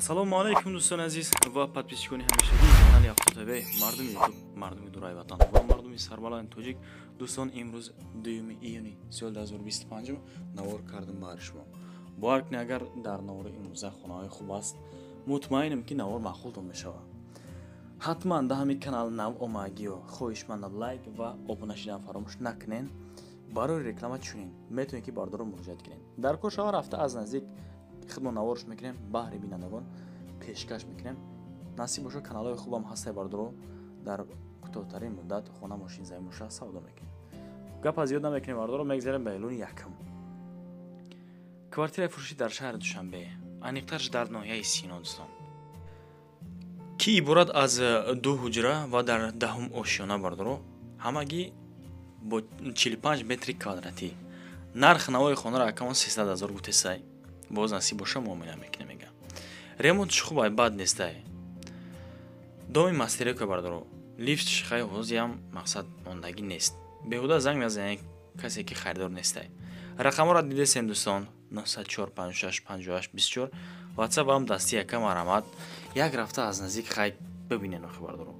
Ассалому алайкум дӯстони азиз ва подписчикони ҳамешагии канали Автотв, мардуми ютуб, мардуми дурай ватан ва мардуми сарбаланди тоҷик. Дӯстон, имрӯз 2 июни соли 2025 навор кардем баҳри шумо. Бовар кунед, агар дар навори имрӯза хонаҳои хуб аст, мутмаинам ки навор маъқултон мешавад. ҳатман да ҳамин канал нав омагиё хоҳишмандам лайк ва обуна шидан фаромӯш накунен. барои реклама чунин метавонед ки бардорро муроҷиат кунед. дар кӯшава рафта аз наздик хидмат наворш мекунем, баҳри бинандагон пешкаш мекунем. насиб бошад каналҳои хубам ҳастай бардоро дар кӯтоҳтарин муддат хона мошин займуша савдо мекунем. гапа зиёд намекунем, бардоро мегзарем ба эълони якум. квартираи фурӯшӣ дар шаҳри Душанбе, аниқтарш дар ноҳияи Сино дӯстон, ки иборат аз 2 ҳуҷра ва дар 10 ошиёна бардоро, ҳамагӣ бо 45 метри квадратӣ. нарх навои хонаро акамон 300 000 гутесай. боз насиб боша муомила мекунем. мега ремонтш хубай, бад нестай. доми мастерека бардоро, лифтш хай ҳозиам мақсад мондагӣ нест. беҳуда занг назанед, касе ки харидор нестай. рақамҳоро дидесем дӯстон, 94 56 58 24. ватсап ам дасти яка марҳамат, як рафта аз наздик хай бибинен охи бардоро.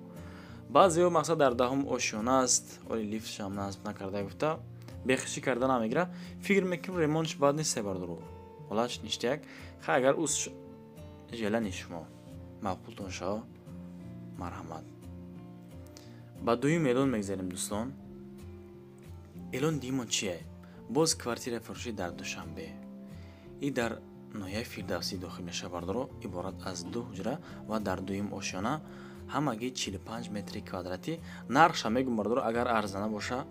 баъзеҳо мақсад дар 10 ошиёна аст, оли лифтш ҳам насб накарда гуфта бехишӣ карда намегира, фикр мекунем ремонтш бад нестай бардоро. ҳолатш ништяк, хай агар уз желани шумо мақбултон шава, марҳамат. ба дуюм эълон мегзарем дӯстон. эълони дуюмон чие? боз квартираи фурӯшӣ дар Душанбе. и дар ноҳияи Фирдавсӣ дохил меша бардоро, иборат аз 2 ҳуҷра ва дар дуюм ошиёна, ҳамагӣ 45 метри квадратӣ. нархша мегум бардоро, агар арзана боша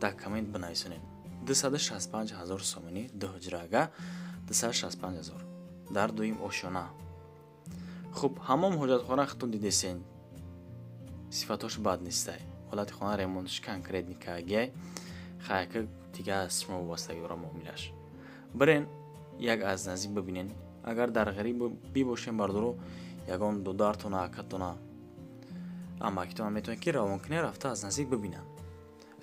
дар коммент бинависонед. 265 000 сомонӣ 2 ҳуҷрага, 265 000 дар дуюм ошиёна. хуб, ҳамом ҳоҷатхона хитон дидесен, сифатош бад нестай. ҳолати хона ремонтш конкретникагиай, хаяка дига аз шумо вобастагӣ дора муомилаш. бирен як аз наздик бибинен. агар дар ғариб бибошем бардоро, ягон дудартона акатона амакитона метавонед ки равон кунед, рафта аз наздик бибинанд.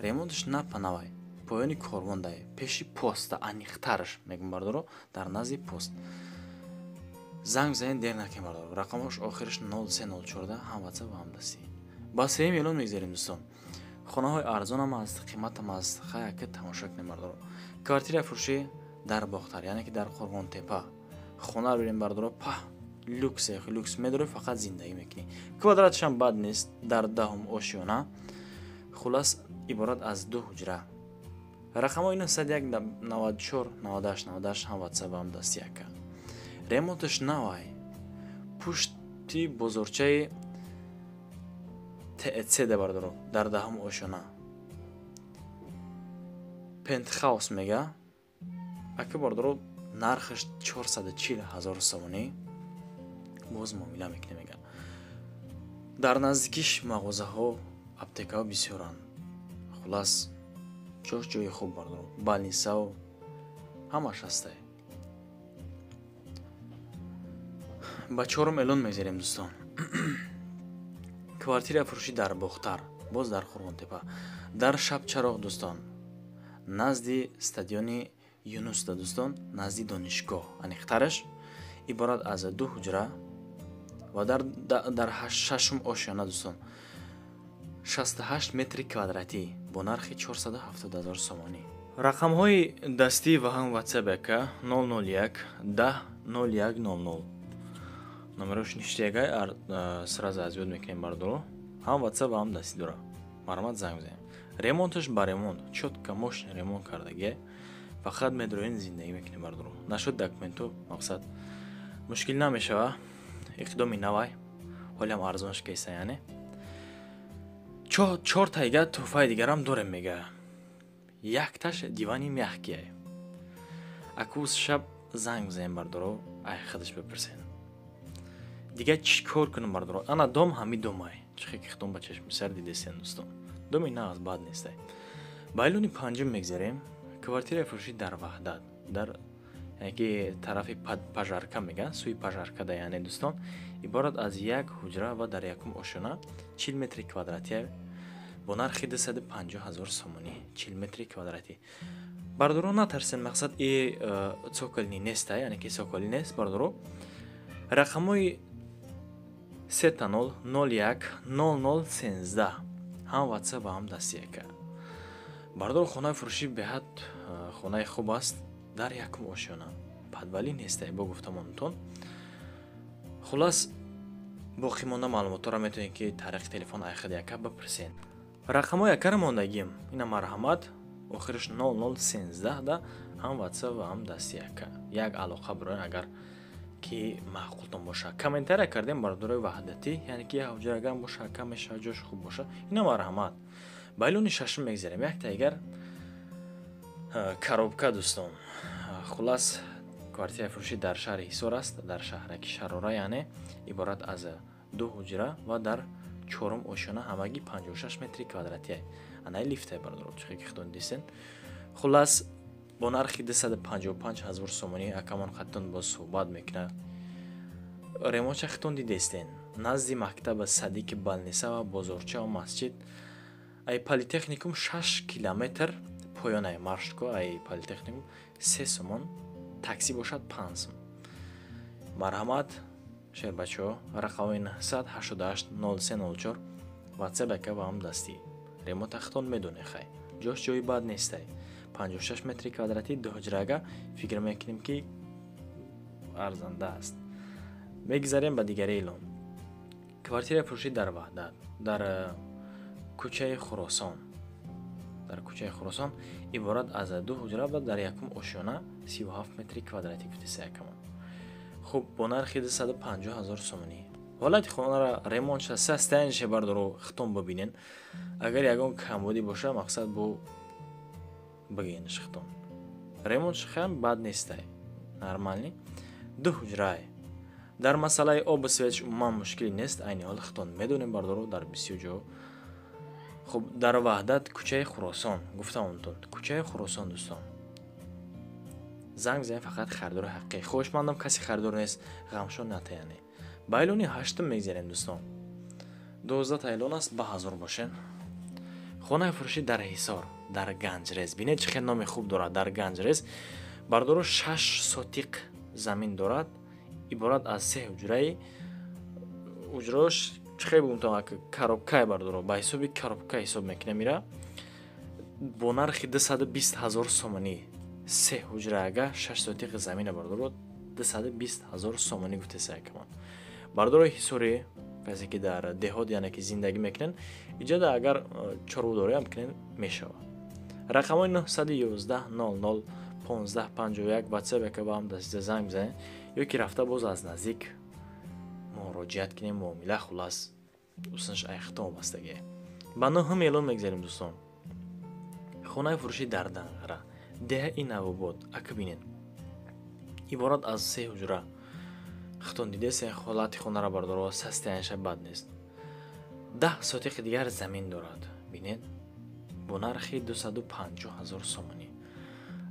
ремонтш напанавай, поёни корвондай, пеши поста аниқтарш мегум бардоро, дар назди пост. занг занед, дер накунед бардоро. рақамош охираш 0314, ҳам ватсап ва ҳам дастӣ. ба сеюм эълон мегзарем дӯстон. хонаҳои арзонам аст, қиматам аст, хай яка тамоша кунем бардоро. квартираи фурӯшӣ дар Бохтар, яъне ки дар Қурғонтепа. хонаро бирем бардоро, па люксе, люкс медори, фақат зиндагӣ мекунӣ. квадратшам бад нест, дар 10 ошиёна. хулас иборат аз 2 ҳуҷра. рақамҳои 91 94 98 98, ҳам ватсап ҳам дасти яка. ремонтш навай, пушти бозорчаи ТЭЦ да бардоро, дар 10 ошиёна. пентхаус мега, ака бардоро, нархш 440 000 сомонӣ. боз муомила мекунем. мега дар наздикиш мағозаҳо, аптекаҳо бисёранд. хулас ҷош ҷои хуб бардоро, балнисао ҳамаш ҳастай. ба чорум эълон мегзарем дӯстон. квартираи фурӯшӣ дар Бохтар, боз дар Қурғонтепа, дар Шабчароғ дӯстон, назди стадиони Юнуста дӯстон, назди донишгоҳ. аниқтараш иборат аз 2 ҳуҷра ва дар 6 ошиёна дӯстон, 68 метри квадратӣ бо нархи 470 000 сомонӣ. рақамҳои дастӣ ва ҳам ватсап яка 001 10 01 00. номерош ништягай, сразу аз ёд мекунем бардоро. ҳам ватсап ва ҳам дастӣ дора. марҳамат, занг бизанем. ремонтш ба ремонт, чотка мошин ремонт кардагиай, фақат медроен зиндагӣ мекунем бардоро. нашуд документу мақсад мушкил намешава. иқдоми навай, ҳолиам арзонш кайса, яъне 4 тайга тӯҳфаи дигарам дорем мега. якташ дивани мягкияй. акуз шаб занг бизанем бардоро, ай худаш бипирсен. дига чӣ кор кунам бардоро? ана дом ҳами домай. чихе ки хитон ба чашми сар дидесен дӯстон. доми нағз бад нестай. ба эълони панҷум мегзарем. квартираи фурӯшӣ дар Ваҳдат, дар яки тарафи пажарка мега, сӯи пажарка да, яъне дӯстон, иборат аз 1 ҳуҷра ва дар 1 ошиёна, 40 метри квадратӣ бо нархи 250 000 сомонӣ. 40 метри квадратӣ. бардоро натарсен, мақсад цоколни неста, яъне ки цоколи нест бардоро. рақамҳои 30010013 ҳам ватсап ва ҳам дастияка. бардор хонаи фурӯшӣ беҳад хонаи хуб аст дар якум ошёна. падвалӣ нестай бо гуфтамонтон. хулас боқӣ монда маълумотро метавонед ки тариқи телефон айхад яка бипурсен. рақамҳои якаро мондагим. ина марҳамат охираш 0013 да ҳам ватсап ва ҳам дастияка. як алоқа бироен агар ки маъқултон боша. комментария кардем бардорои ваҳдатӣ, яъне ки ҳуҷрагам боша, кам меша, ҷош хуб боша. ина марҳамат. байлони шашум мегзарем. як тайгар коробка дӯстон. хулас квартираи фурӯшӣ дар шаҳри ҳисор аст, дар шаҳраки шарора, яъне иборат аз 2 ҳуҷра ва дар 4 ошёна, ҳамагӣ 56 метри квадратия. анаи лифтае бардор, чихе ки худон дисен. хулас бо нархи 255 000 сомонӣ акамон хаттон бо суҳбат мекунад. ремонтша хитон дидестен назди мактаба Садиқи Балниса ва бозорча ва масҷид. ай политехникум 6 километр поёнае маршко. ай политехникум 3 сомон, такси бошад 5 сомон. марҳамат шер бачаҳо. рақамои 988 0304 ватсап яка ва ҳам дастӣ. ремонта хитон медоне хай. ҷош ҷои бад нестай. 56 метри квадратӣ 2 ҳуҷрага фикр мекунем ки арзанда аст. мегзарем ба дигари эълон. квартираи фурӯшӣ дар ваҳдат дар кӯчаи Хӯросон. дар кӯчаи Хӯросон иборат аз 2 ҳуҷра ва дар якум ошёна 37 метри квадратӣ гуфтиса якамон. хуб бо нархи 250 000 сомонӣ. ҳолати хонара ремонт шуда состояние бардоро хитон бибинен. агар ягон камбудӣ боша мақсад бо бигенш хитон. ремонт хам бад нестай. нормални 2 ҳуҷрае. дар масъалаи обу светш умуман мушкилӣ нест. айни ҳол хитон медонем бардоро дар бисёр ҷо. хуб дар ваҳдат кӯчаи Хӯросон гуфтамонтон. кӯчаи Хӯросон дӯстон. занг бизанед фақат харидори ҳаққӣ. хоҳишмандам каси харидор нест, ғамшон натаяне. ба эълони 8 мегзарем дӯстон. 12 та эълон аст, ба ҳазор бошен. хонаи фурӯшӣ дар ҳисор, дар Ганҷрез. бинед чӣ хел номи хуб дорад. дар Ганҷрез бардоро 6 сотиқ замин дорад. иборат аз 3 ҳуҷраи ҳуҷрош чихе бигумтон коробкае бардоро. ба ҳисоби коробка ҳисоб мекунем ира. бо нархи 220 000 сомонӣ. 3 ҳуҷраага 6 сотиқи замина бардоро 220 000 сомонӣ гуфтеса якамон. бардорои ҳисори касе ки дар деҳот яъне ки зиндагӣ мекунен, иҷода агар чорводориам кунен мешавад. рақамои 911 00 1551 ватсап яка ба ҳам дастида занг бизанед ё ки рафта боз аз наздик муроҷиат кунем. муомила хулас уснаш айхтон вобастагие. ба ноҳум эълон мегзарем дӯстон. хонаи фурӯшӣ дар Данғара, деҳаи Навобод. ака бинен иборат аз 3 ҳуҷра. хитон дидесен ҳолати хонара бардоро состоянияша бад нест. 10 сотиқи дигар замин дорад. бинед бо нархи 250 000 сомонӣ.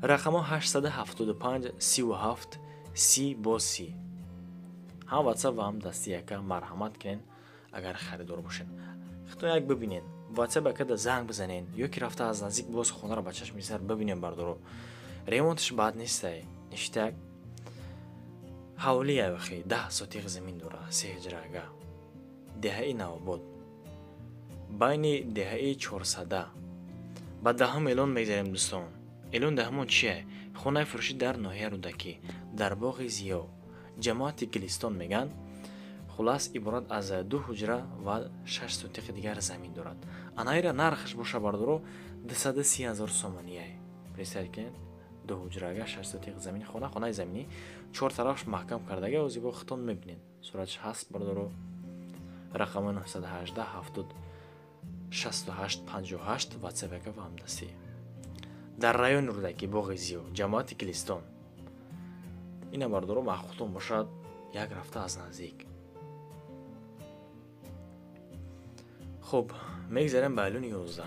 рақамо 875 37 30 бо 30. ҳам ватсап ва ҳам дастӣ яка. марҳамат кунен агар харидор бошен. хитон як бибинен. ватсап якада занг бизанен ё ки рафта аз наздик боз хонара ба чашми сар бибинен бардоро. ремонтиш бад нестай. ништак ҳавли явахи 10 сотиқи замин дора. 3 ҳуҷраага. деҳаи Навобод. байни деҳаи Чорсада. ба даҳум эълон мегзарем дӯстон. эълон даҳумон чие? хонаи фурӯшӣ дар ноҳияи Рӯдакӣ, дар боғи Зиё, ҷамоати Гилистон меган. хулас иборат аз 2 ҳуҷра ва 6 сотиқи дигар замин дорад. анаира нархаш боша бардоро 230 000 сомоние. представь кунед 2 ҳуҷраага 6 сотиқи замин хона, хонаи заминӣ 4 тарафш маҳкам кардага озибо хитон мебинед. суратш ҳаст бардоро. рақамо 918 70 68 58 ватсап яка ва ҳамдастӣ. дар райони Рӯдакӣ, боғи Зиё, ҷамоати Гилистон. ина бардоро маъқултон бошад як рафта аз наздик. хуб мегзарем ба эълони 11.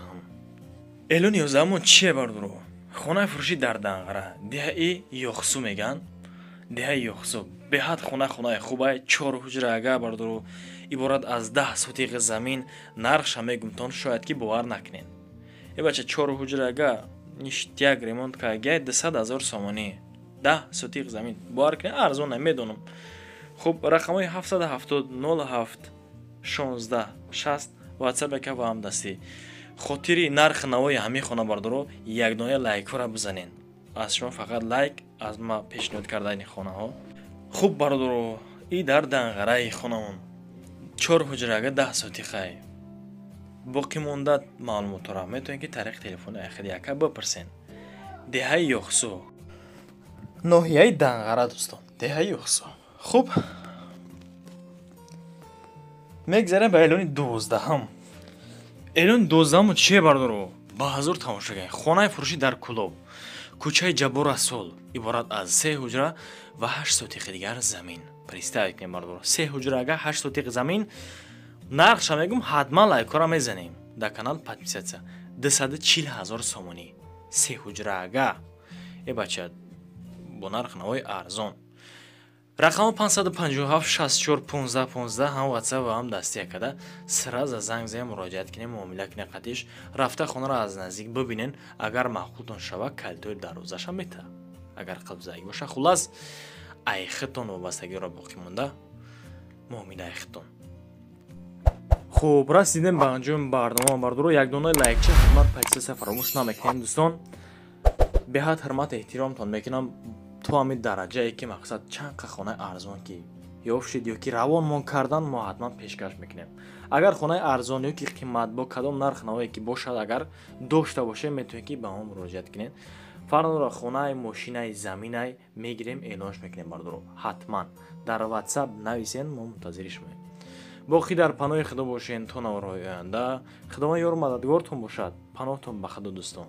эълони 11 чие бардоро? хонаи фурӯшӣ дар Данғара, деҳаи Ёхсу меган. деҳаи Ёхсу беҳад хонаи хубай. 4 ҳуҷраага бардоро иборат аз 10 сотиқи замин. нархша мегумтон шояд ки бовар накунен. бача 4 ҳуҷраага ништяк ремонт карга 200 000 сомонӣ. 10 сотиқи замин бовар кунен арзон намедонам. خب رقم‌های 770 07 16 60 واتساپ که با هم دستی خاطری نرخ نوای همه خانواده‌ها یک دونه لایک را بزنین. از شما فقط لایک از ما پیشنهاد کردن خانه ها. خوب برادرو این در دنگرای خانمون 4 حجره 10 ساعتی خای باقی مونده معلومات را میتونین که طریق تلفن آخر یکا بپرسین. دهه یخسو ناحیه دنگره دوستان، دهه یخسو. خوب میگذاریم به اعلان 12ام. اعلان 12ام چیه برادرو؟ با حضور تماشاگاه خانه فروشی در کلوب کوچه جبور رسول عبارت از 3 حجره و 8 سوتیق دیگر زمین. представить کنیم برادرو 3 حجره اگه 8 سوتیق زمین нархш мегум ҳатман лайкора мезанем. Дар канал подписаться 240,000 сомонӣ 3 ҳуҷрага бача бо нарх навои арзон. рақами 557 64 15 15 ҳам ватсап ва ҳам дастия када сразу занг зем муроҷиат кинем муомила кине қатиш рафта хонаро аз наздик бибинен. агар маъқултон шава калитои дарвозаша мета агар қабзаги боша хулас айхитон вобастагиро боқӣ монда муомила айхитон. خوب رسیدیم به انجام برنامه بردارو یک دونه لایکچه خدمت پیچیده فراموش نمیکنیم دوستان. به حد حرمت احترامتون میکنم تو همین درجه ای که مقصد چند خانه ارزان که یافشید یا که روانمون کردن ما حتما پیشکش میکنیم. اگر خانه ارزان یا که قیمت با کدام نرخ نوایی که باشد اگر داشته باشه میتونید که به ما مراجعه کنید. فرضاً خانه ماشین زمین میگیریم اعلانش میکنیم بردارو حتما در واتساپ نویسین ما منتظرش میشیم. باقی در پناه خدا باشین تا نوروی آینده. خداوند یار و مددگارتون باشد. پناهتون به خدا دوستان.